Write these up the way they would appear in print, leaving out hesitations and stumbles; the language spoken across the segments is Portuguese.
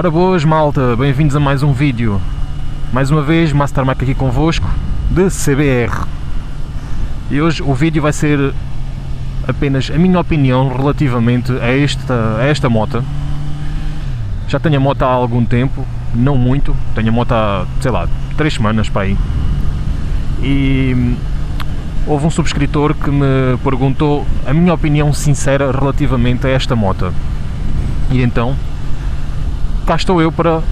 Ora boas malta, bem-vindos a mais um vídeo. Mais uma vez, Master Mike aqui convosco, de CBR. E hoje o vídeo vai ser apenas a minha opinião relativamente a esta moto. Já tenho a moto há algum tempo, não muito, tenho a moto há, sei lá, 3 semanas para aí. E houve um subscritor que me perguntou a minha opinião sincera relativamente a esta moto. E então, cá estou eu para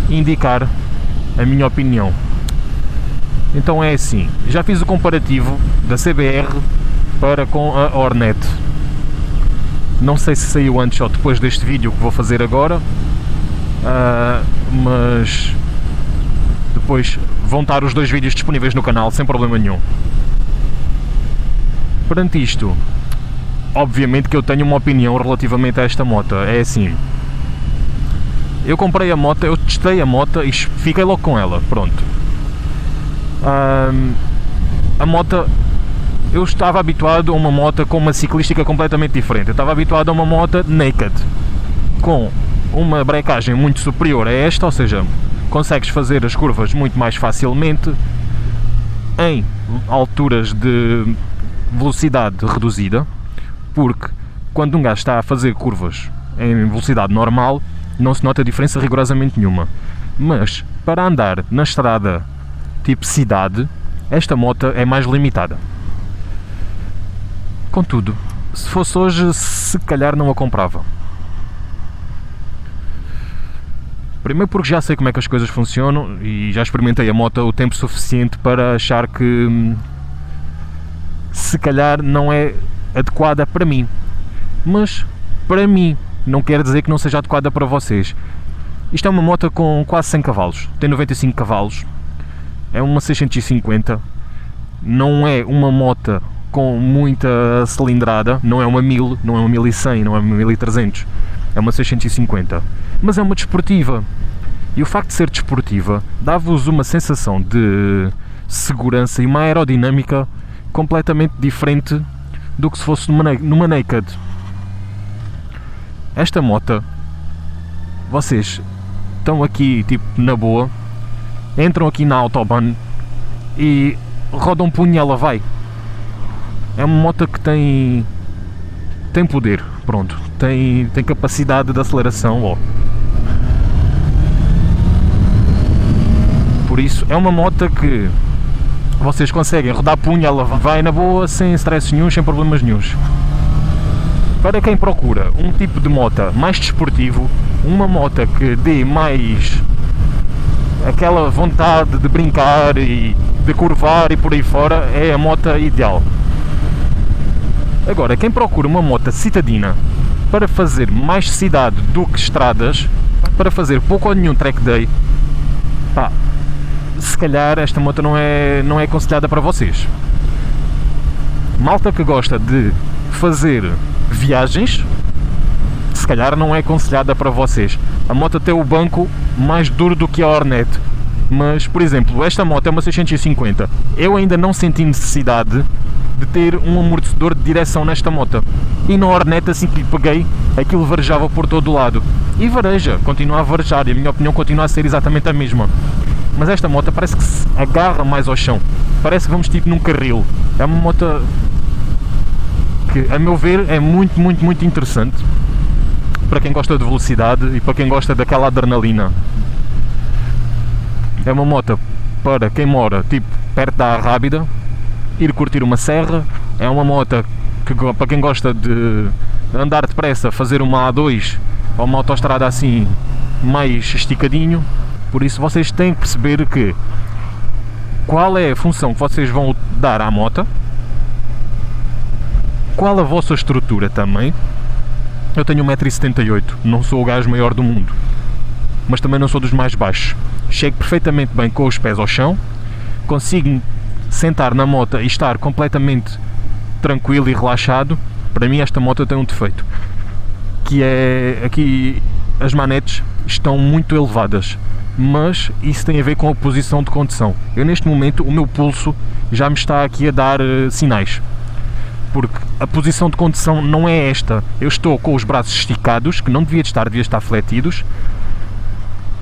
indicar a minha opinião. Então é assim, já fiz o comparativo da CBR para com a Hornet. Não sei se saiu antes ou depois deste vídeo que vou fazer agora, mas depois vão estar os dois vídeos disponíveis no canal sem problema nenhum. Perante isto, obviamente que eu tenho uma opinião relativamente a esta moto. É assim, eu comprei a moto, eu testei a moto e fiquei logo com ela, pronto. A moto, eu estava habituado a uma moto com uma ciclística completamente diferente. Eu estava habituado a uma moto naked, com uma brecagem muito superior a esta, ou seja, consegues fazer as curvas muito mais facilmente, em alturas de velocidade reduzida, porque quando um gajo está a fazer curvas em velocidade normal, não se nota diferença rigorosamente nenhuma. Mas para andar na estrada tipo cidade, esta moto é mais limitada. Contudo, se fosse hoje, se calhar não a comprava. Primeiro porque já sei como é que as coisas funcionam e já experimentei a moto o tempo suficiente para achar que se calhar não é adequada para mim. Mas para mim, não quer dizer que não seja adequada para vocês. Isto é uma moto com quase 100 cavalos, tem 95 cavalos, é uma 650, não é uma moto com muita cilindrada, não é uma 1000, não é uma 1100, não é uma 1300, é uma 650, mas é uma desportiva. E o facto de ser desportiva dá-vos uma sensação de segurança e uma aerodinâmica completamente diferente do que se fosse numa naked. Esta moto, vocês estão aqui tipo na boa, entram aqui na autobahn e rodam um punho e ela vai. É uma moto que tem poder, pronto, tem capacidade de aceleração, ó. Por isso é uma moto que vocês conseguem rodar punho, ela vai na boa, sem stress nenhum, sem problemas nenhuns. Para quem procura um tipo de moto mais desportivo, uma moto que dê mais aquela vontade de brincar e de curvar e por aí fora, é a moto ideal. Agora, quem procura uma moto citadina para fazer mais cidade do que estradas, para fazer pouco ou nenhum track day, pá, se calhar esta moto não é aconselhada para vocês. Malta que gosta de fazer viagens, se calhar não é aconselhada para vocês. A moto tem o banco mais duro do que a Hornet, mas, por exemplo, esta moto é uma 650. Eu ainda não senti necessidade de ter um amortecedor de direção nesta moto. E na Hornet, assim que lhe peguei, aquilo varejava por todo o lado. E vareja, continua a varejar, e a minha opinião continua a ser exatamente a mesma. Mas esta moto parece que se agarra mais ao chão. Parece que vamos tipo num carril. É uma moto que, a meu ver, é muito, muito, muito interessante para quem gosta de velocidade e para quem gosta daquela adrenalina. É uma moto para quem mora tipo perto da Arrábida, ir curtir uma serra. É uma moto que, para quem gosta de andar depressa, fazer uma A2 ou uma autoestrada assim mais esticadinho. Por isso vocês têm que perceber que qual é a função que vocês vão dar à moto, qual a vossa estrutura também. Eu tenho 1,78 m, não sou o gajo maior do mundo, mas também não sou dos mais baixos. Chego perfeitamente bem com os pés ao chão, consigo sentar na moto e estar completamente tranquilo e relaxado. Para mim esta moto tem um defeito, que é aqui as manetes estão muito elevadas, mas isso tem a ver com a posição de condução. Eu neste momento o meu pulso já me está aqui a dar sinais, porque a posição de condução não é esta. Eu estou com os braços esticados, que não devia estar fletidos,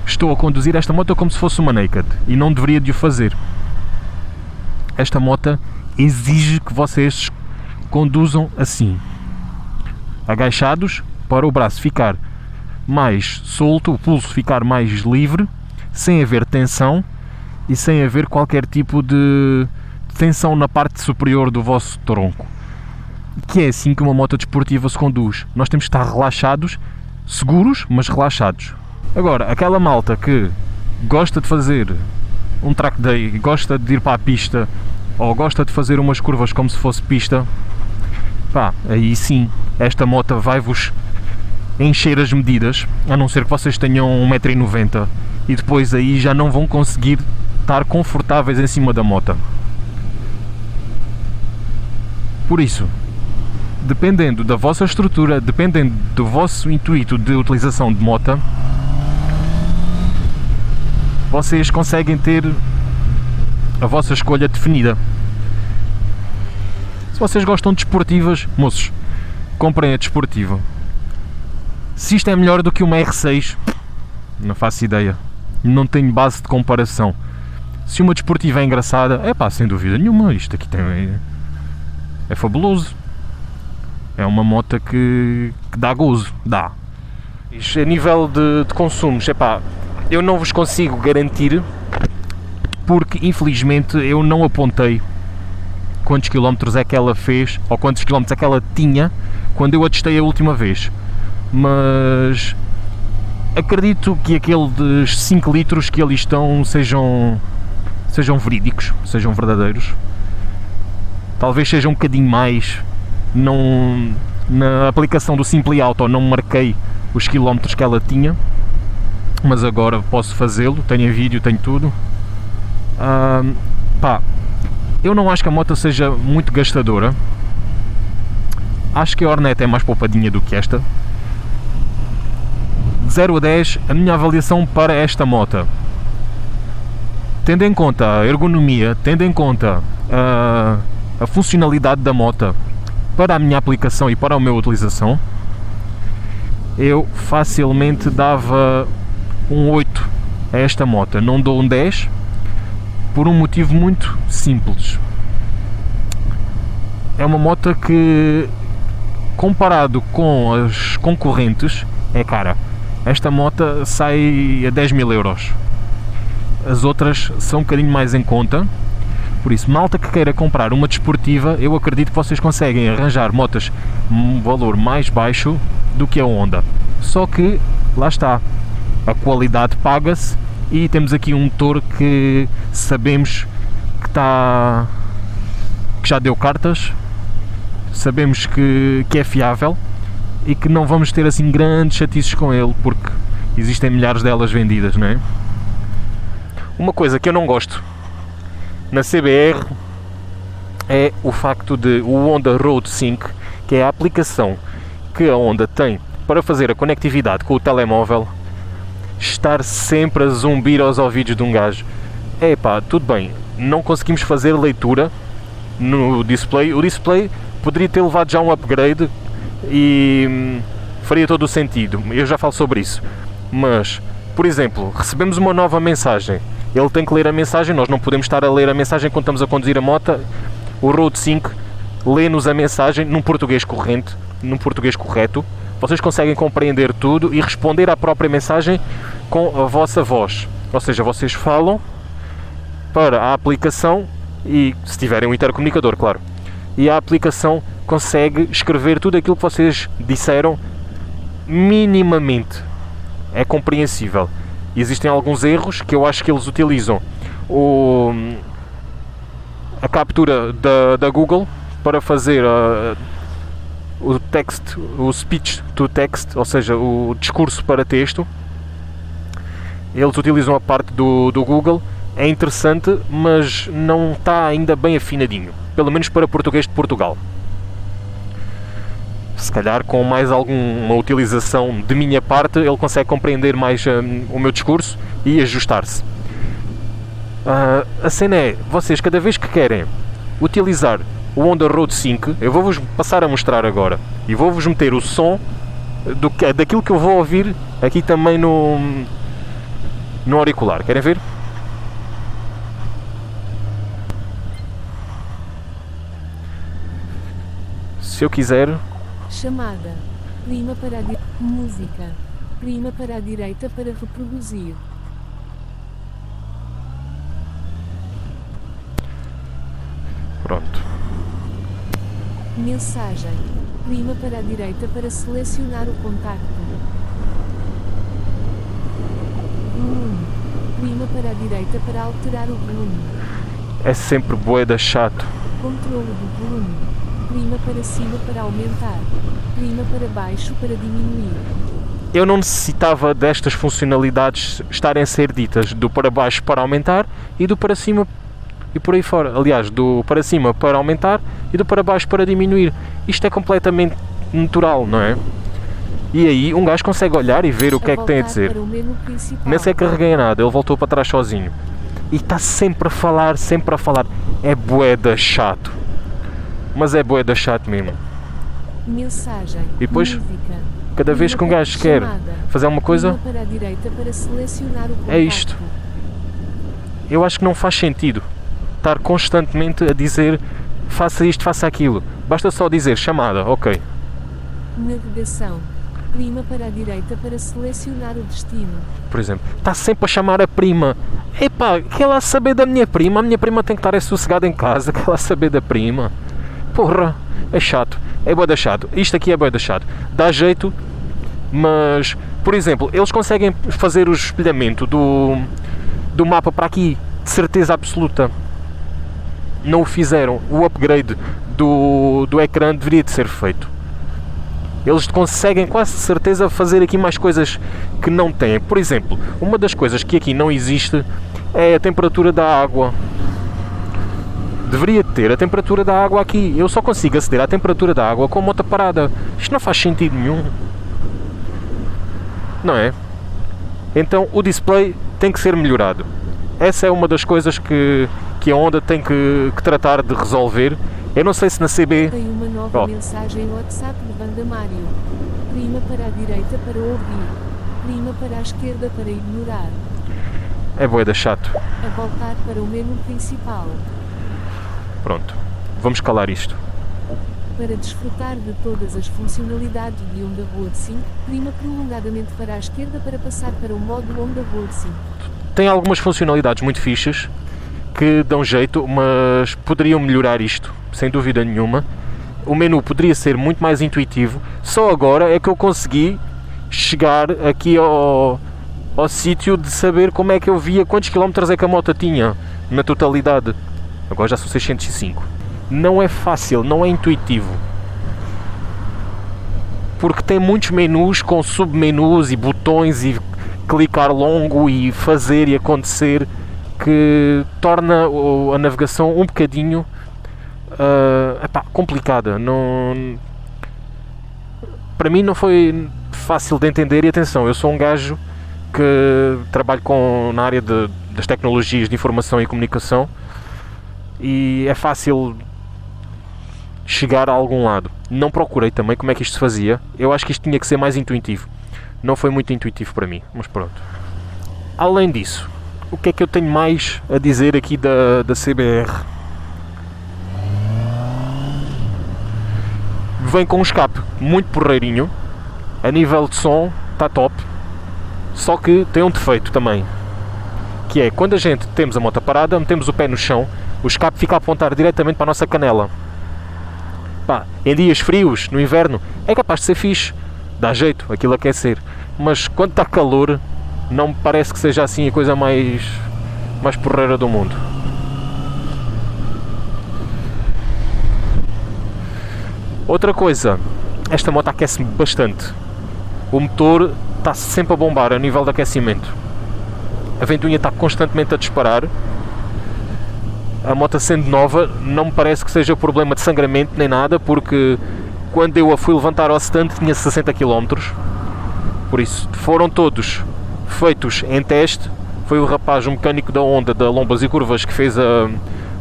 estou a conduzir esta moto como se fosse uma naked e não deveria de o fazer. Esta moto exige que vocês conduzam assim, agachados, para o braço ficar mais solto, o pulso ficar mais livre, sem haver tensão e sem haver qualquer tipo de tensão na parte superior do vosso tronco. Que é assim que uma moto desportiva se conduz. Nós temos que estar relaxados, seguros, mas relaxados. Agora, aquela malta que gosta de fazer um track day, gosta de ir para a pista, ou gosta de fazer umas curvas como se fosse pista, pá, aí sim, esta moto vai-vos encher as medidas, a não ser que vocês tenham 1,90 m, e depois aí já não vão conseguir estar confortáveis em cima da moto. Por isso, dependendo da vossa estrutura, dependendo do vosso intuito de utilização de moto, vocês conseguem ter a vossa escolha definida. Se vocês gostam de desportivas, moços, comprem a desportiva. Se isto é melhor do que uma R6, não faço ideia, não tenho base de comparação. Se uma desportiva é engraçada, é pá, sem dúvida nenhuma, isto aqui é fabuloso. É uma moto que dá gozo, dá. A nível de consumos, epá, eu não vos consigo garantir, porque infelizmente eu não apontei quantos quilómetros é que ela fez, ou quantos quilómetros é que ela tinha quando eu a testei a última vez. Mas acredito que aquele dos 5 litros que ali estão sejam verídicos, sejam verdadeiros. Talvez seja um bocadinho mais. Não, na aplicação do Simply Auto não marquei os quilómetros que ela tinha, mas agora posso fazê-lo, tenho vídeo, tenho tudo. Pá, eu não acho que a moto seja muito gastadora. Acho que a Hornet é mais poupadinha do que esta. De 0 a 10, a minha avaliação para esta moto, tendo em conta a ergonomia, tendo em conta a funcionalidade da moto para a minha aplicação e para a minha utilização, eu facilmente dava um 8 a esta moto. Não dou um 10 por um motivo muito simples. É uma moto que, comparado com as concorrentes, é cara. Esta moto sai a 10 mil euros. As outras são um bocadinho mais em conta. Por isso, malta que queira comprar uma desportiva, eu acredito que vocês conseguem arranjar motas um valor mais baixo do que a Honda. Só que, lá está, a qualidade paga-se e temos aqui um motor que sabemos que já deu cartas, sabemos que é fiável e que não vamos ter assim grandes chatices com ele, porque existem milhares delas vendidas, não é? Uma coisa que eu não gosto na CBR é o facto de o Honda Road Sync, que é a aplicação que a Honda tem para fazer a conectividade com o telemóvel, estar sempre a zumbir aos ouvidos de um gajo. Epá, tudo bem, não conseguimos fazer leitura no display. O display poderia ter levado já um upgrade e faria todo o sentido, eu já falo sobre isso. Mas, por exemplo, recebemos uma nova mensagem, ele tem que ler a mensagem, nós não podemos estar a ler a mensagem quando estamos a conduzir a moto. O Road Sync lê-nos a mensagem num português corrente, num português correto. Vocês conseguem compreender tudo e responder à própria mensagem com a vossa voz. Ou seja, vocês falam para a aplicação e, se tiverem um intercomunicador, claro, e a aplicação consegue escrever tudo aquilo que vocês disseram minimamente. É compreensível. Existem alguns erros que eu acho que eles utilizam a captura da Google para fazer o text, o speech to text, ou seja, o discurso para texto. Eles utilizam a parte do Google, é interessante, mas não está ainda bem afinadinho, pelo menos para português de Portugal. Se calhar com mais alguma utilização de minha parte ele consegue compreender mais o meu discurso e ajustar-se. A cena é, vocês cada vez que querem utilizar o Honda Road Sync, eu vou-vos passar a mostrar agora e vou-vos meter o som daquilo que eu vou ouvir aqui também no auricular. Querem ver? Se eu quiser... Chamada. Prima para a direita. Música. Prima para a direita para reproduzir. Pronto. Mensagem. Prima para a direita para selecionar o contacto. Volume. Prima para a direita para alterar o volume. É sempre bué chato. Controlo do volume. Prima para cima para aumentar. Prima para baixo para diminuir. Eu não necessitava destas funcionalidades estarem a ser ditas, do para baixo para aumentar e do para cima e por aí fora. Aliás, do para cima para aumentar e do para baixo para diminuir. Isto é completamente natural, não é? E aí um gajo consegue olhar e ver o que é que tem a dizer. Nem sequer carreguei nada, ele voltou para trás sozinho. E está sempre a falar, sempre a falar. É bué chato. Mas é bué chato mesmo. Mensagem. E depois, música. cada vez que um gajo quer fazer uma coisa, para a direita para selecionar o contacto. é isto. Eu acho que não faz sentido estar constantemente a dizer faça isto, faça aquilo. Basta só dizer chamada, ok. Navegação. Prima para a direita para selecionar o destino. Por exemplo, está sempre a chamar a prima. Epá, quer lá saber da minha prima? A minha prima tem que estar sossegada em casa. Quer lá saber da prima? Porra, é chato. É bué chato. Isto aqui é bué chato. Dá jeito, mas, por exemplo, eles conseguem fazer o espelhamento do mapa para aqui, de certeza absoluta. Não o fizeram. O upgrade do ecrã deveria de ser feito. Eles conseguem quase de certeza fazer aqui mais coisas que não têm. Por exemplo, uma das coisas que aqui não existe é a temperatura da água. Deveria ter a temperatura da água aqui. Eu só consigo aceder à temperatura da água com a moto parada. Isto não faz sentido nenhum. Não é? Então o display tem que ser melhorado. Essa é uma das coisas que a Honda tem que tratar de resolver. Eu não sei se na CB... Tem uma nova mensagem no WhatsApp de Banda Mário. Prima para a direita para ouvir. Prima para a esquerda para ignorar. É bué chato. A voltar para o menu principal. Pronto. Vamos calar isto. Para desfrutar de todas as funcionalidades de Honda Road 5, prima prolongadamente para a esquerda para passar para o modo Honda Road 5. Tem algumas funcionalidades muito fixas que dão jeito, mas poderiam melhorar isto, sem dúvida nenhuma. O menu poderia ser muito mais intuitivo. Só agora é que eu consegui chegar aqui ao sítio de saber como é que eu via quantos quilómetros é que a moto tinha na totalidade. Agora já são 605. Não é fácil, não é intuitivo. Porque tem muitos menus com submenus e botões e clicar longo e fazer e acontecer, que torna a navegação um bocadinho complicada. Não, para mim não foi fácil de entender. E atenção, eu sou um gajo que trabalho na área das tecnologias de informação e comunicação e é fácil chegar a algum lado. Não procurei também como é que isto se fazia. Eu acho que isto tinha que ser mais intuitivo. Não foi muito intuitivo para mim, mas pronto. Além disso, o que é que eu tenho mais a dizer aqui da CBR? Vem com um escape muito porreirinho. A nível de som está top. Só que tem um defeito também, que é quando a gente temos a moto parada, metemos o pé no chão, o escape fica a apontar diretamente para a nossa canela. Em dias frios, no inverno, é capaz de ser fixe, dá jeito, aquilo aquecer, mas quando está calor, não me parece que seja assim a coisa mais porreira do mundo. Outra coisa, esta moto aquece-me bastante. O motor está sempre a bombar a nível de aquecimento. A ventoinha está constantemente a disparar. A moto sendo nova, não me parece que seja problema de sangramento nem nada, porque quando eu a fui levantar ao stand tinha 60 km. Por isso, foram todos feitos em teste. Foi o rapaz, um mecânico da Honda, da Lombas e Curvas, que fez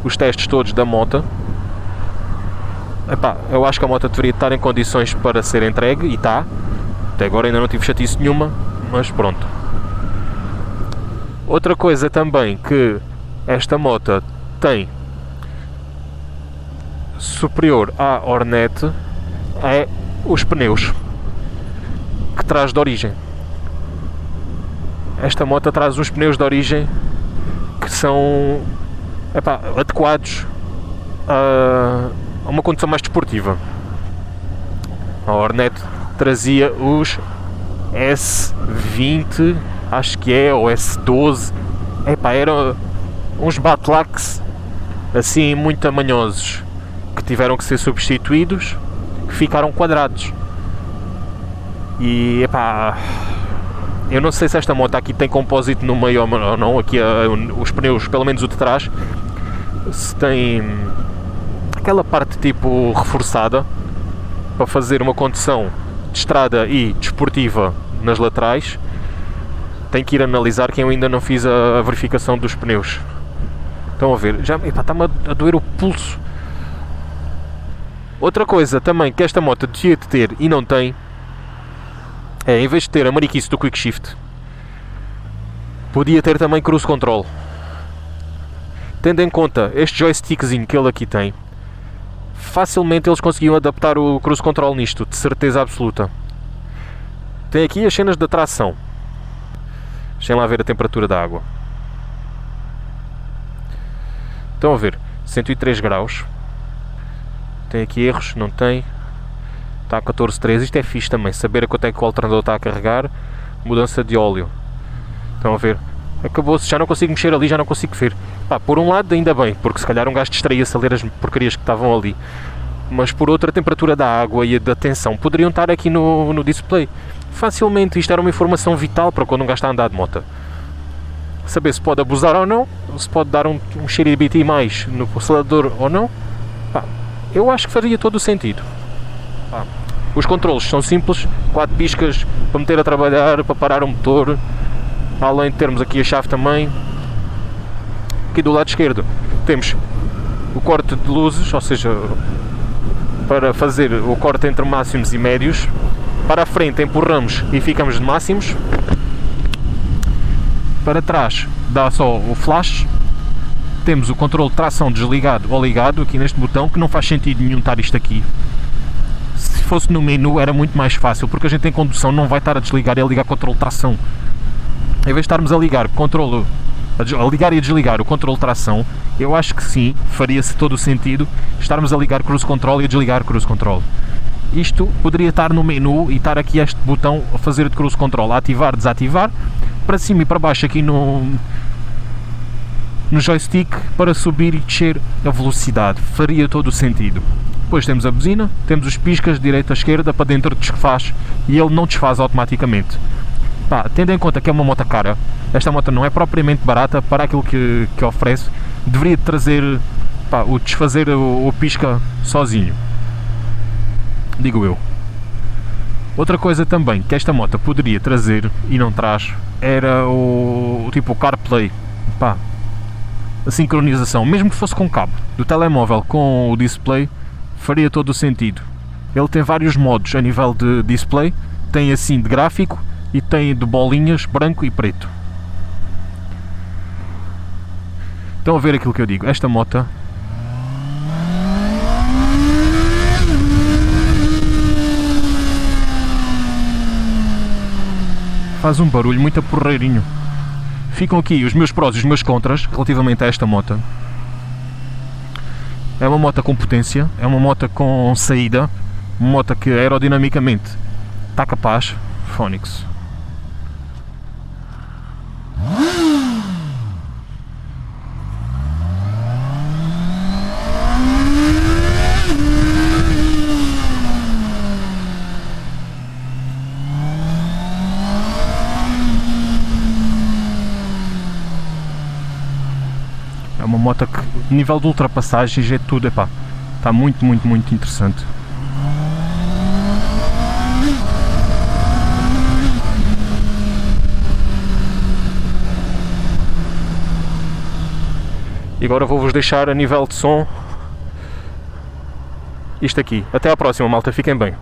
os testes todos da moto. Eu acho que a moto deveria estar em condições para ser entregue, e está. Até agora ainda não tive chatice nenhuma, mas pronto. Outra coisa também que esta moto tem superior à Hornet é os pneus que traz de origem. Esta moto traz uns pneus de origem que são adequados a uma condução mais desportiva. A Hornet trazia os S20, acho que é, ou S12. Eram uns Batlax assim muito manhosos que tiveram que ser substituídos, que ficaram quadrados. E eu não sei se esta moto aqui tem compósito no meio ou não. Aqui os pneus, pelo menos o de trás, se tem aquela parte tipo reforçada para fazer uma condução de estrada e desportiva nas laterais. Tenho que ir analisar, que eu ainda não fiz a verificação dos pneus. Estão a ver? Já está-me a doer o pulso. Outra coisa também que esta moto devia ter e não tem é, em vez de ter a mariquice do Quick Shift, podia ter também Cruise Control. Tendo em conta este joystickzinho que ele aqui tem, facilmente eles conseguiam adaptar o Cruise Control nisto, de certeza absoluta. Tem aqui as cenas da tração. Deixem lá ver a temperatura da água. Estão a ver? 103 graus. Tem aqui erros? Não tem. Está a 14,3. Isto é fixe também, saber a quanto é que o alternador está a carregar. Mudança de óleo. Estão a ver? Acabou-se, já não consigo mexer ali, já não consigo ver. Por um lado ainda bem, porque se calhar um gajo distraía-se a ler as porcarias que estavam ali. Mas por outra, a temperatura da água e a da tensão poderiam estar aqui no display. Facilmente, isto era uma informação vital para quando um gajo está a andar de moto. Saber se pode abusar ou não, se pode dar um xiribiti mais no acelerador ou não. Eu acho que faria todo o sentido. Os controles são simples, 4 piscas para meter a trabalhar, para parar o motor, além de termos aqui a chave também. Aqui do lado esquerdo temos o corte de luzes, ou seja, para fazer o corte entre máximos e médios. Para a frente empurramos e ficamos de máximos. Para trás dá só o flash. Temos o controle de tração desligado ou ligado aqui neste botão, que não faz sentido nenhum estar isto aqui. Se fosse no menu era muito mais fácil, porque a gente em condução não vai estar a desligar e a ligar o controle de tração. Em vez de estarmos a ligar a ligar e a desligar o controle de tração, eu acho que sim, faria-se todo o sentido estarmos a ligar Cruise Control e a desligar Cruise Control. Isto poderia estar no menu e estar aqui este botão a fazer de Cruise Control, a ativar, desativar, para cima e para baixo aqui no joystick para subir e descer a velocidade. Faria todo o sentido. Depois temos a buzina, temos os piscas de direita a esquerda, para dentro desfaz e ele não desfaz automaticamente. Tendo em conta que é uma moto cara, esta moto não é propriamente barata para aquilo que oferece, deveria trazer o desfazer o pisca sozinho, digo eu. Outra coisa também que esta moto poderia trazer e não traz era o CarPlay, a sincronização, mesmo que fosse com cabo do telemóvel com o display, faria todo o sentido. Ele tem vários modos a nível de display, tem assim de gráfico e tem de bolinhas branco e preto. Estão a ver aquilo que eu digo? Esta moto faz um barulho muito porreirinho. Ficam aqui os meus prós e os meus contras relativamente a esta moto. É uma moto com potência, é uma moto com saída, uma moto que aerodinamicamente está capaz. Phoenix. É uma moto que, nível de ultrapassagens, é tudo, está muito, muito, muito interessante. E agora vou-vos deixar a nível de som isto aqui. Até à próxima, malta, fiquem bem.